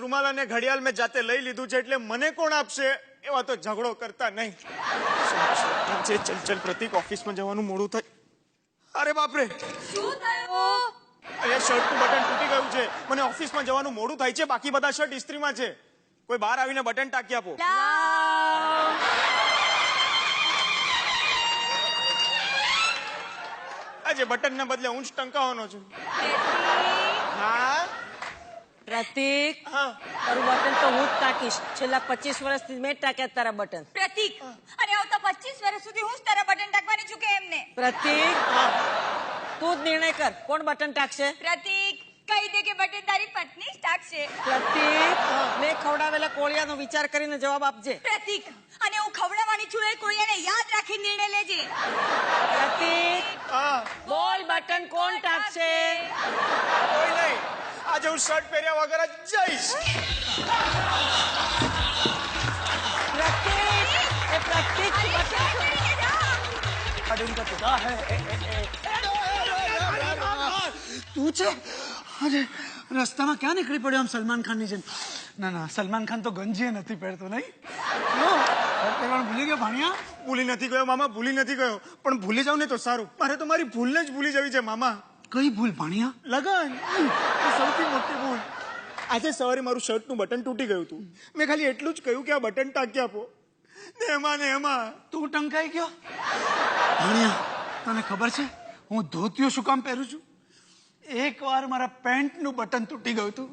રૂમાલ અને ઘડિયાળ મેં જાતે લઈ લીધું છે એટલે મને કોણ આપશે એવા તો ઝઘડો કરતા નહીં. ચલ ચલ પ્રતિક, ઓફિસમાં જવાનું મોડું થાય. અરે બાપરે, શું થયું? અરે શર્ટનું બટન તૂટી ગયું છે. મને ઓફિસમાં જવાનું મોડું થાય છે. બાકી બધા શર્ટ ઇસ્ત્રીમાં છે. કોઈ બહાર આવીને બટન ટાંકી આપો. આજે બટન ના બદલે ઊંચ ટંકાવાનો છું. હા પ્રતિક, તારું બટન તો હું જ ટાંકીશ. છેલ્લા 25 વર્ષથી મેં ટાંક્યા તારા બટન. પ્રતિક, અને આવતા 25 વર્ષ સુધી હું જ તારા બટન ટાંકવાની છું કે એમને? પ્રતિક, તું જ નિર્ણય કર, કોણ બટન ટાંકશે? પ્રતિક, કહી દે કે બટન તારી પત્ની જ ટાંકશે. પ્રતિક, મેં ખવડાવેલા કોળિયાનો વિચાર કરીને જવાબ આપજે. પ્રતિક, અને હું ખવડાવવાની છું એ કોળિયાને યાદ રાખી નિર્ણય લેજે. પ્રતિક, બોલ, બટન કોણ ટાંકશે? કોઈ નહીં. આજે હું શર્ટ પહેર્યા વગર જ જઈશ. પ્રતિક, એ પ્રતિક તું છે? અરે રસ્તામાં ક્યાં નીકળી પડ્યો આમ સલમાન ખાનની જેમ? ના ના, સલમાન ખાન તો ગંજીએ નથી પહેરતો, નહીં? ભૂલી ગયો ભાણિયા? ભૂલી નથી ગયો મામા, ભૂલી નથી ગયો. પણ ભૂલી જાવ ને તો સારું. મારે તો મારી ભૂલને જ ભૂલી જવી છે મામા. કઈ ભૂલ ભાણિયા? લગન, સૌથી મોટી ભૂલ. આજે સવારે મારું શર્ટનું બટન તૂટી ગયું હતું. મેં ખાલી એટલું જ કહ્યું કે આ બટન ટાંકી આપો. ને એમાં તું ટંકાઈ ગયો? ભાણિયા, તને ખબર છે હું ધોતિયો શું કામ પહેરું છું? એકવાર મારા પેન્ટનું બટન તૂટી ગયું હતું.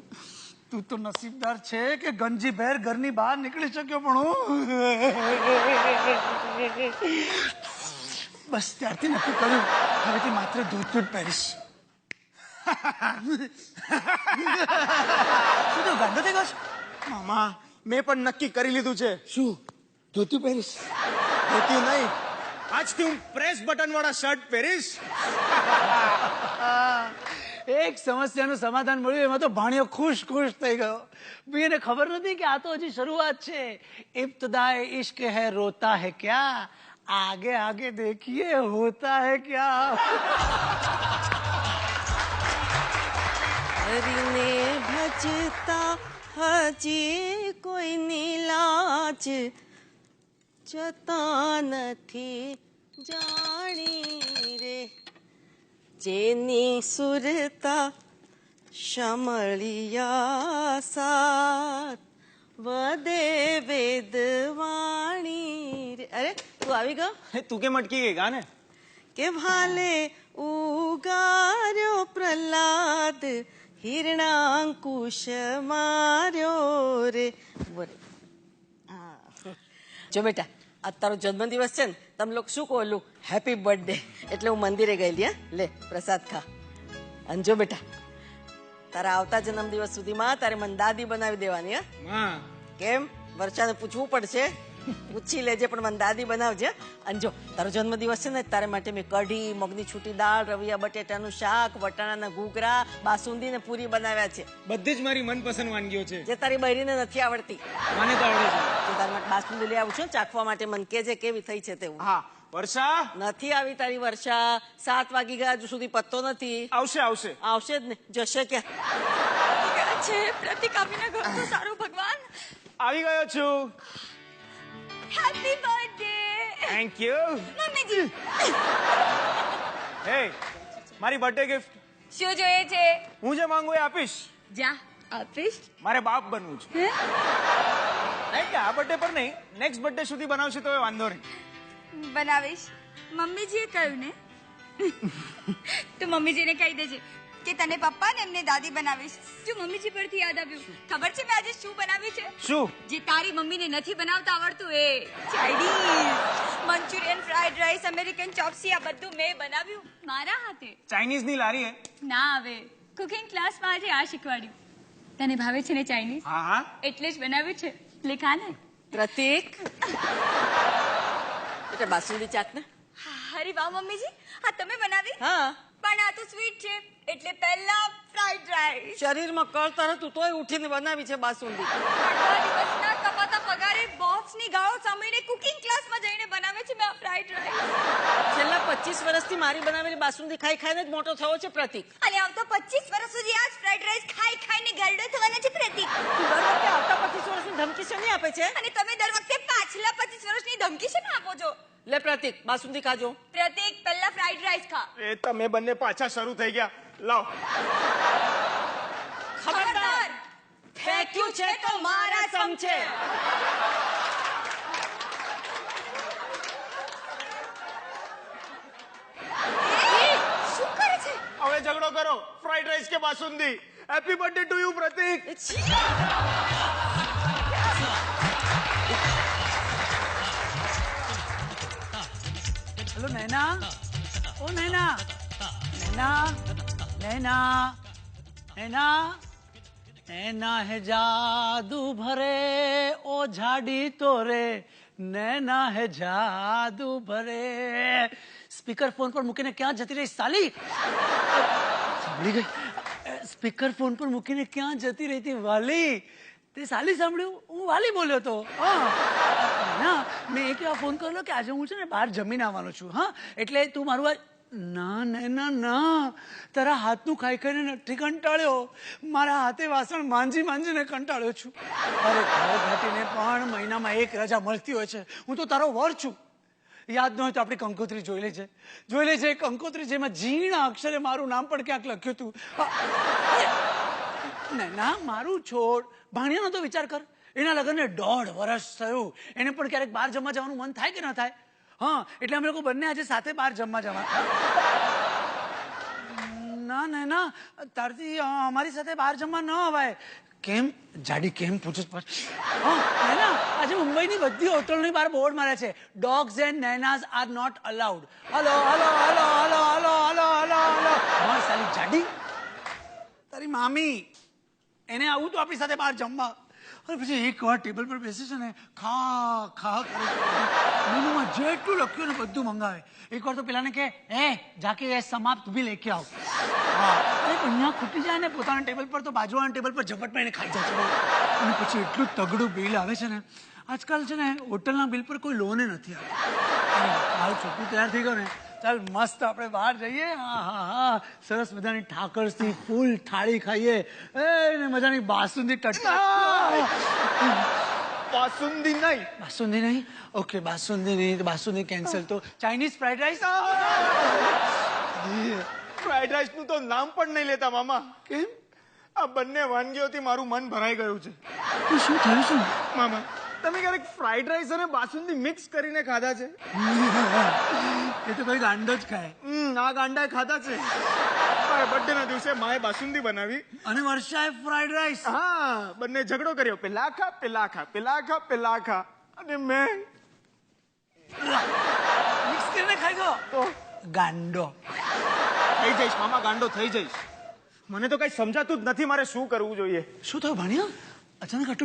તું તો નસીબદાર છે કે ગંજી પહેર ઘરની બહાર નીકળી શક્યો. પણ હું બસ ત્યારથી નક્કી કર્યું, હવેથી માત્ર ધોતિયું જ પહેરીશ. શું તું ગાંડો થઈ ગયો છે? મામા, મેં પણ નક્કી કરી લીધું છે. શું ધોતિયું પહેરીશ? ધોતિયું નહીં, આજથી હું પ્રેસ બટન વાળા શર્ટ પહેરીશ. એક સમસ્યાનું સમાધાન મળ્યું, એમાં તો ભાણિયો ખુશ થઈ ગયો. એને ખબર નથી કે આ તો હજી શરૂઆત છે. ઇબ્તદાએ ઇશ્ક હૈ રોતા હૈ ક્યા, આગે આગે દેખિए હોતા હૈ ક્યા. હરીને ભજતા હજી કોઈની લાજ જતા નથી જાણી રે, જેની સુરતા શમળિયા સાત વદે વેદવાણી રે. અરે તું આવી ગયો? તું કેમ અટકી ગઈ ગાને? કે ભાલે ઉગાર્યો પ્રહલાદ, હિરણાંકુશ માર્યો રે. બોરે જો બેટા, આજ તારો જન્મદિવસ છે ને, તમે લોકો શું કહો? Happy birthday. એટલે હું મંદિરે ગયેલી. લે પ્રસાદ ખા. અને જો બેટા, તારા આવતા જન્મદિવસ સુધીમાં તારે મને દાદી બનાવી દેવાની. કેમ? વર્ષાને પૂછવું પડશે, પૂછી લેજે, પણ મને દાદી બનાવજે. અને જો તારો જન્મદિવસ છે ને, તારે માટે મેં કઢી, મગની છૂટી દાળ, રવિયા બટેટાનું શાક, વટાણાના ઘૂઘરા, બાસુંદી ને પૂરી બનાવ્યા છે. બધી જ મારી મનપસંદ વાનગીઓ છે, જે તારી બહેરીને નથી આવડતી. મને તો આવડે છે. તું તારા માટે બાસુંદી લઈ આવું છું ચાખવા માટે. મને કહેજે કેવી થઈ છે તેવું. હા. વર્ષા નથી આવી તારી વર્ષા. 7 વાગી ગયા, હજુ સુધી પત્તો નથી. આવશે આવશે આવશે જ ને. જશે કે છે પ્રતિક, આવીને ઘર તો સારું. ભગવાન, આવી ગયો છું. Happy birthday. થેન્ક યુ મમ્મીજી, હે, મારી બર્થડે ગિફ્ટ. શું જોઈએ છે? હું જે માંગુ એ આપીશ. જા આપીશ. મારે બાપ બનવું છે. નહીં કે આ બર્થડે પર નહીં, નેક્સ્ટ બર્થડે સુધી બનાવશે તો એ વાંધો નહીં. બનાવીશ. મમ્મીજીએ કહ્યું ને. તો મમ્મીજીને કહી દેજે કે તને પપ્પા ને એમને દાદી બનાવીશ. જો મમ્મીજી પરથી યાદ આવ્યું, ખબર છે મેં આજે શું બનાવ્યું છે? શું? જે તારી મમ્મીને નથી બનાવતા આવડતું એ. Chinese, Manchurian, fried rice, American chop suey, આ બધું મેં બનાવ્યું મારા હાથે. ચાઇનીઝ ની લારી હે? ના આવે, કુકિંગ ક્લાસમાં આજે આ શીખવાડ્યું. તને ભાવે છે ને ચાઇનીઝ? હા હા, એટલે જ બનાવ્યું છે. લે ખા ને. પ્રતિક, એટલે બાસુંદી ચાખ ને. અરે વાહ મમ્મીજી, આ તમે બનાવી? હા, પણ આ તો સ્વીટ છે, એટલે પહેલા ફ્રાઈડ રાઈસ. શરીરમાં કળતર હતું તોય ઉઠીને બનાવી છે બાસુંદી. આટલા દિવસના કમાતા પગારે બોસની ગાળો સાંભળીને કુકિંગ ક્લાસમાં જઈને બનાવે છે મેં આ ફ્રાઈડ રાઈસ. છેલ્લા 25 વર્ષથી મારી બનાવેલી બાસુંદી ખાઈ ખાઈને જ મોટો થયો છે પ્રતીક. અને આવતા 25 વર્ષ સુધી આ ફ્રાઈડ રાઈસ ખાઈ ખાઈને ગરડો થવાનો છે પ્રતીક. તું દર વખતે આવતા 25 વર્ષની ધમકી શેની આપે છે? અને તમે દર વખતે પાછલા 25 વર્ષની ધમકી છે ને આપો છો. લે પ્રતીક, બાસુંદી ખાજો. પ્રતીક પહેલા ફ્રાઈડ રાઈસ ખા. એ તમે બંને પાછા શરૂ થઈ ગયા. લાવ. ખબરદાર, ફેંક્યું છે તો મારા સમ છે. શું કરે છે? હવે ઝઘડો કરો. ફ્રાઈડ રાઈસ કે basundi? Happy birthday to you પ્રતીક. हेलो नैना, ओ नैना, नैना, नैना, नैना, नैना है जादू भरे ओ झाड़ी तोरे, नैना है जादू भरे. સ્પીકર ફોન પર મૂકીને ક્યાં જતી રહી સાલી? સાંભળી ગઈ. સ્પીકર ફોન પર મૂકીને ક્યાં જતી રહી હતી વાલી? તે સાલી સાંભળ્યું? હું વાલી બોલ્યો તો. ના, મેં એક એવા ફોન કરેલો કે આજે હું છે ને બહાર જમીને આવવાનો છું. હા, એટલે તું મારું આ ના ના ના, તારા હાથનું ખાઈ ખાઈને નથી કંટાળ્યો, મારા હાથે વાસણ માંજી માંજીને કંટાળ્યો છું. અરે ઘર ઘાટીને પણ મહિનામાં એક રજા મળતી હોય છે. હું તો તારો વર છું. યાદ ન હોય તો આપણી કંકોત્રી જોઈ લેજે. જોઈ લેજે કંકોત્રી જેમાં ઝીણા અક્ષરે મારું નામ પણ ક્યાંક લખ્યું હતું. ના મારું છોડ, ભાણિયાનો તો વિચાર કર. એના લગ્નને 1.5 વર્ષ થયું. એને પણ ક્યારેક બહાર જમવા જવાનું મન થાય કે ન થાય? હા, એટલે અમે લોકો બંને આજે સાથે બહાર જમવા જવા. ના ના ના, તારથી અમારી સાથે બહાર જમવા ન અવાય. કેમ જાડી કેમ પૂછું? હા નૈના, આજે મુંબઈની બધી હોટલોની બહાર બોર્ડ માર્યા છે, ડોગ્સ એન્ડ નૈનાઝ are not allowed. Hello hello hello hello hello hello hello hello. હા સાલી જાડી, તારી મામી એને આવું તો આપણી સાથે બહાર જમવા. અને પછી એક વાર ટેબલ પર બેસે છે ને, ખા ખા કરે છે. મેનુમાં જેટલું લખ્યું ને બધું મંગાવે. એક વાર તો પેલાને કે હે જાકે એ સમાપ્ત ભી લેકે આવો. હા, અને અહીંયા ખૂટી જાય ને પોતાના ટેબલ પર તો બાજુવાળાના ટેબલ પર ઝપટમાં એને ખાઈ જાય છે. અને પછી એટલું તગડું બિલ આવે છે ને. આજકાલ છે ને હોટલના બિલ પર કોઈ લોને નથી આવતી. હાલ છોકરું તૈયાર થઈ ગયો ને, ચાલ મસ્ત આપણે બહાર જઈએ. હા હા હા, સરસ મજાની ઠાકરસી ફૂલ થાળી ખાઈએ. એ મજાની બાસુંદી ટટ્ટા. બાસુંદી નહીં. બાસુંદી નહીં? ઓકે, બાસુંદી નહીં તો બાસુંદી કેન્સલ. તો Chinese fried rice. Fried rice નું તો નામ પણ નહીં લેતા મામા. કેમ? આ બંને વાનગીઓથી મારું મન ભરાઈ ગયું છે. તો શું થયું શું? મામા, તમે ક્યારેક ફ્રાઈડ રાઈસ અને બાસુંદી મિક્સ કરીને ખાધા છે? એ તો ભાઈ ગાંડો જ ખાય. આ ગાંડા ખાધા છે. મારા બર્થડે ના દિવસે માએ બાસુંદી બનાવી અને વર્ષાએ ફ્રાઈડ રાઈસ. હા, બંને ઝઘડો કર્યો. પેલા ખા પેલા ખા, પેલા ખા પેલા ખા, અને મેં મિક્સ કરીને ખાઈ ગયો. તો ગાંડો. થઈ જઈશ મામા, ગાંડો થઈ જઈશ. મને તો કઈ સમજાતું જ નથી મારે શું કરવું જોઈએ. શું થયું ભાણિયા? અચાનક આટલું